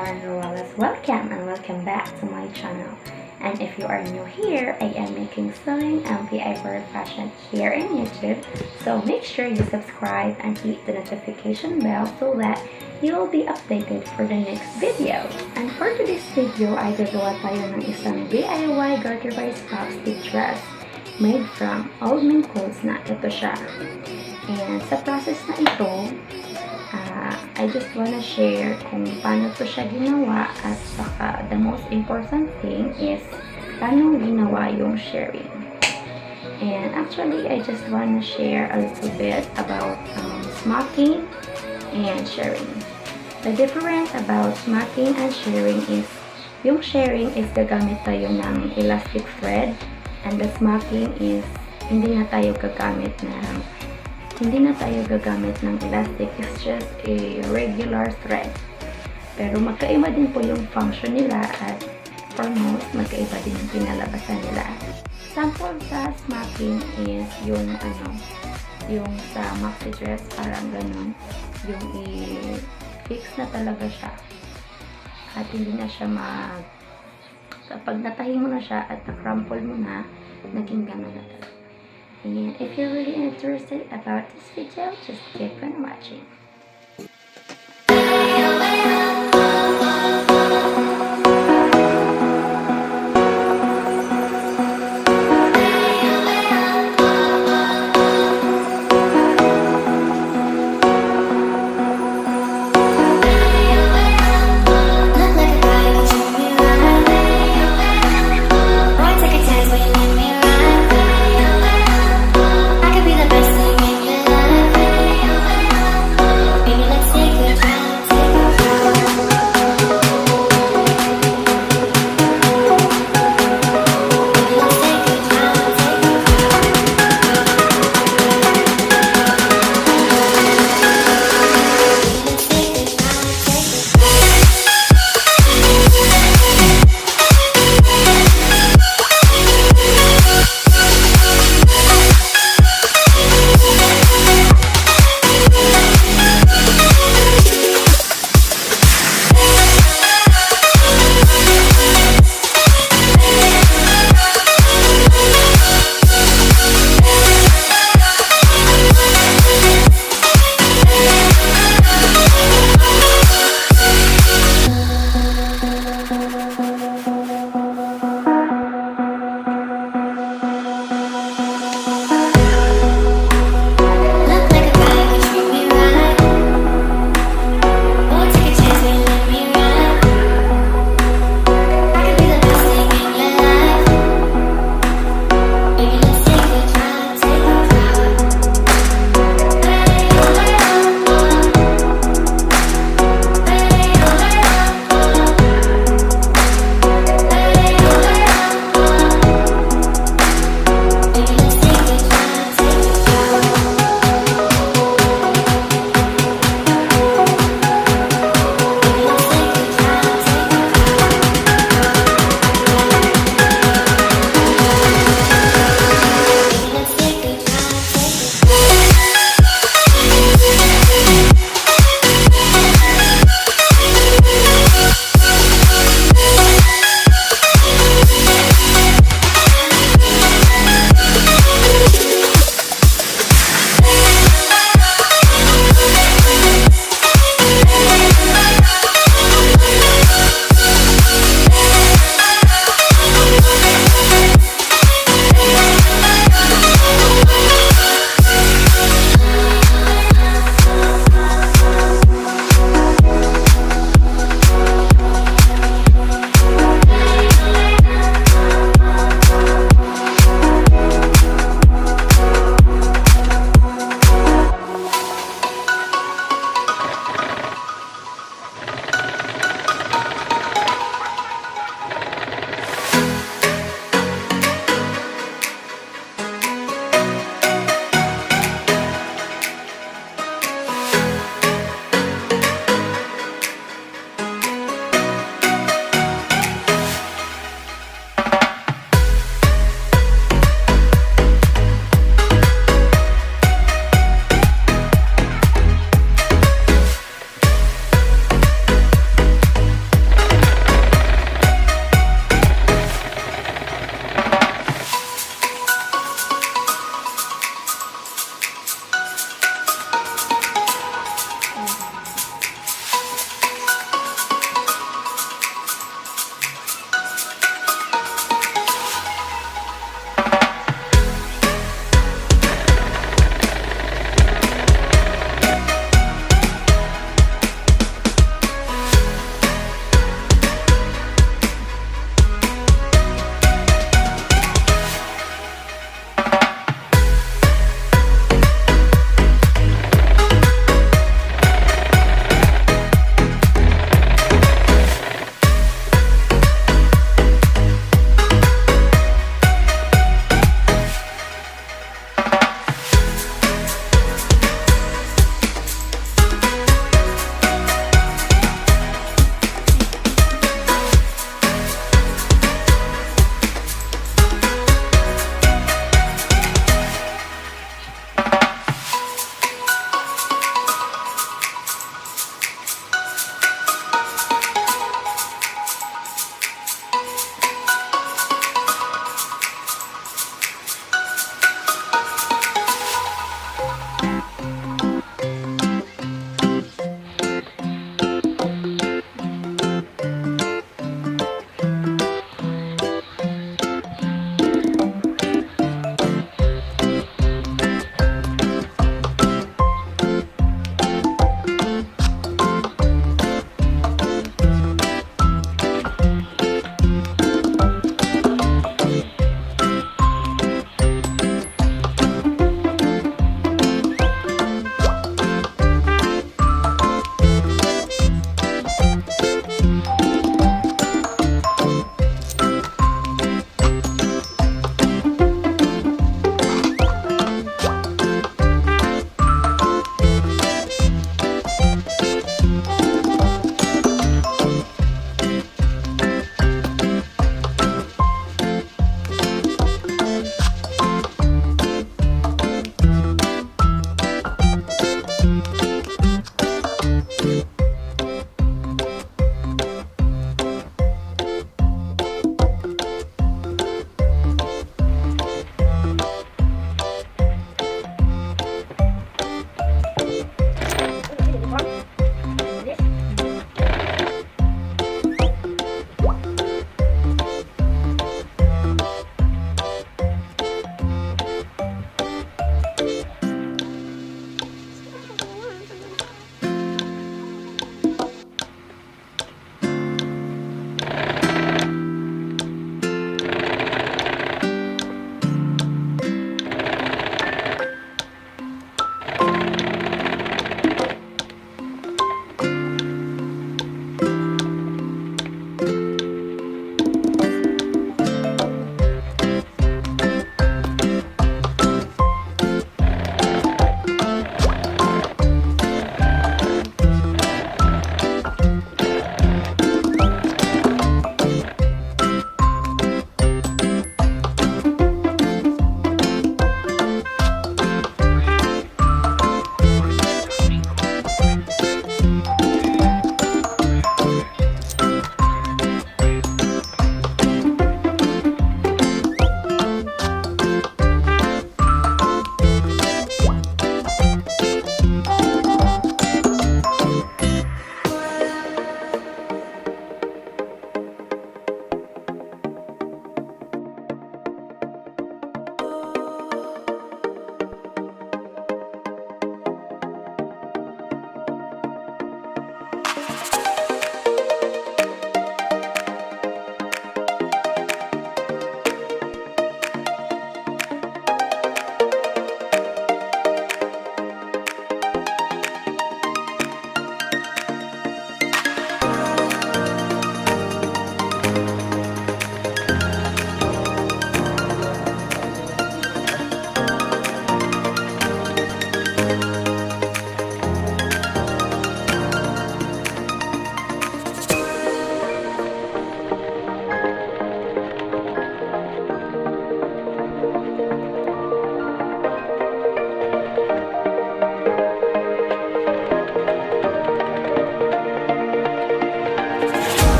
Ruales. Welcome and welcome back to my channel. And if you are new here, I am making sewing and DIY fashion here in YouTube. So make sure you subscribe and hit the notification bell so that you will be updated for the next video. And for today's video, ay gagawa tayo ng isang DIY garterized top stitch dress made from old mint clothes na ito siya. And sa process na ito, I just wanna share kung paano to siya ginawa at saka the most important thing is paano ginawa yung shirring. And actually, I just wanna share a little bit about smocking and shirring. The difference about smocking and shirring is yung shirring is gagamit tayo ng elastic thread and the smocking is hindi na tayo gagamit ng elastic. It's just a regular thread. Pero magkaiba din po yung function nila at foremost, magkaiba din yung pinalabasan nila. Sample sa smocking is yung sa maxi dress, parang ganun. Yung i-fix na talaga siya. At hindi na siya kapag natahi mo na siya at na-crumple mo na, naging ganun na talaga. And if you're really interested about this video, just keep on watching.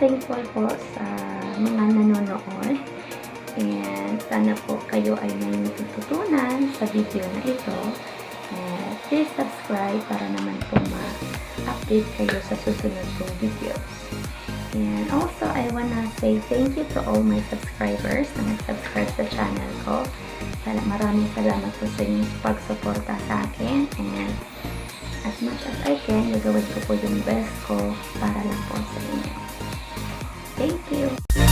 thankful po sa mga nanonood. And sana po kayo ay may natututunan sa video na ito. And please subscribe para naman po ma-update kayo sa susunod kong videos. And also, I wanna say thank you to all my subscribers na nag-subscribe sa channel ko. Maraming salamat po sa inyong pagsuporta sa akin. And as much as I can, gagawin ko po yung best ko para lang po sa inyo. Thank you!